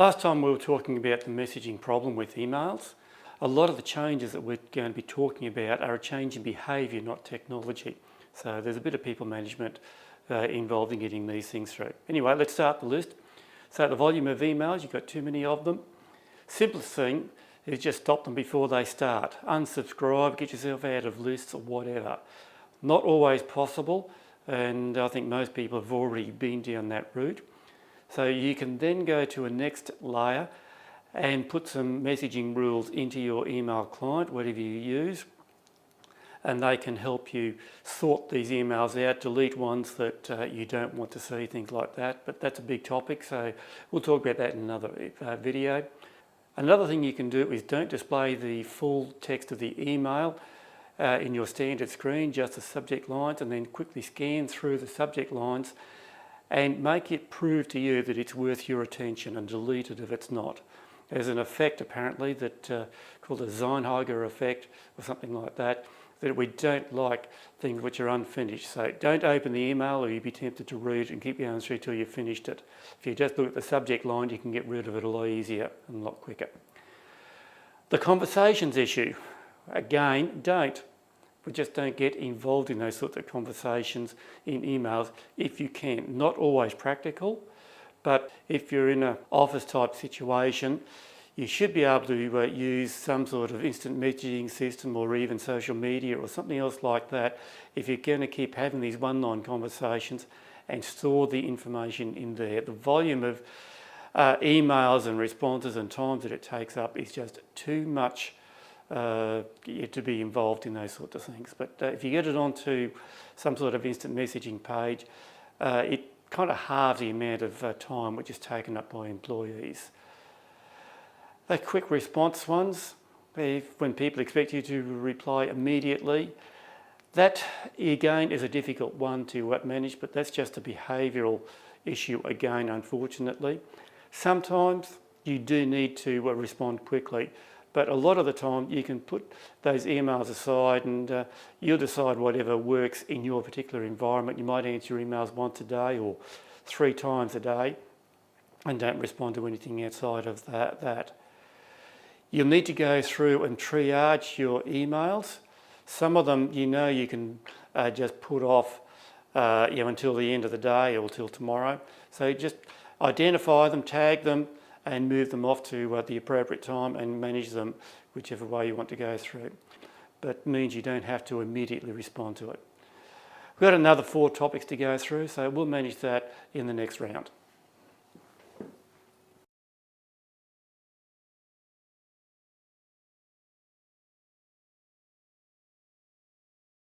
Last time we were talking about the messaging problem with emails. A lot of the changes that we're going to be talking about are a change in behaviour, not technology. So there's a bit of people management involved in getting these things through. Anyway, let's start the list. So the volume of emails, you've got too many of them. Simplest thing is just stop them before they start. Unsubscribe, get yourself out of lists or whatever. Not always possible, and I think most people have already been down that route. So you can then go to a next layer and put some messaging rules into your email client, whatever you use, and they can help you sort these emails out, delete ones that you don't want to see, things like that. But that's a big topic, so we'll talk about that in another video. Another thing you can do is don't display the full text of the email in your standard screen, just the subject lines, and then quickly scan through the subject lines and make it prove to you that it's worth your attention and delete it if it's not. There's an effect apparently that called the Zeinheiger effect or something like that, that we don't like things which are unfinished. So don't open the email or you'll be tempted to read it and keep going through till you've finished it. If you just look at the subject line, you can get rid of it a lot easier and a lot quicker. The conversations issue, again, just don't get involved in those sorts of conversations in emails if you can. Not always practical, but if you're in an office type situation, you should be able to use some sort of instant messaging system or even social media or something else like that if you're going to keep having these one-line conversations and store the information in there. The volume of emails and responses and times that it takes up is just too much to be involved in those sorts of things. But if you get it onto some sort of instant messaging page, it kind of halves the amount of time which is taken up by employees. The quick response ones, when people expect you to reply immediately, that again is a difficult one to manage, but that's just a behavioural issue again, unfortunately. Sometimes you do need to respond quickly, but a lot of the time you can put those emails aside and you'll decide whatever works in your particular environment. You might answer your emails once a day or 3 times a day and don't respond to anything outside of that. You'll need to go through and triage your emails. Some of them you can just put off until the end of the day or till tomorrow. So just identify them, tag them, and move them off to the appropriate time and manage them whichever way you want to go through. But it means you don't have to immediately respond to it. We've got another 4 topics to go through, so we'll manage that in the next round.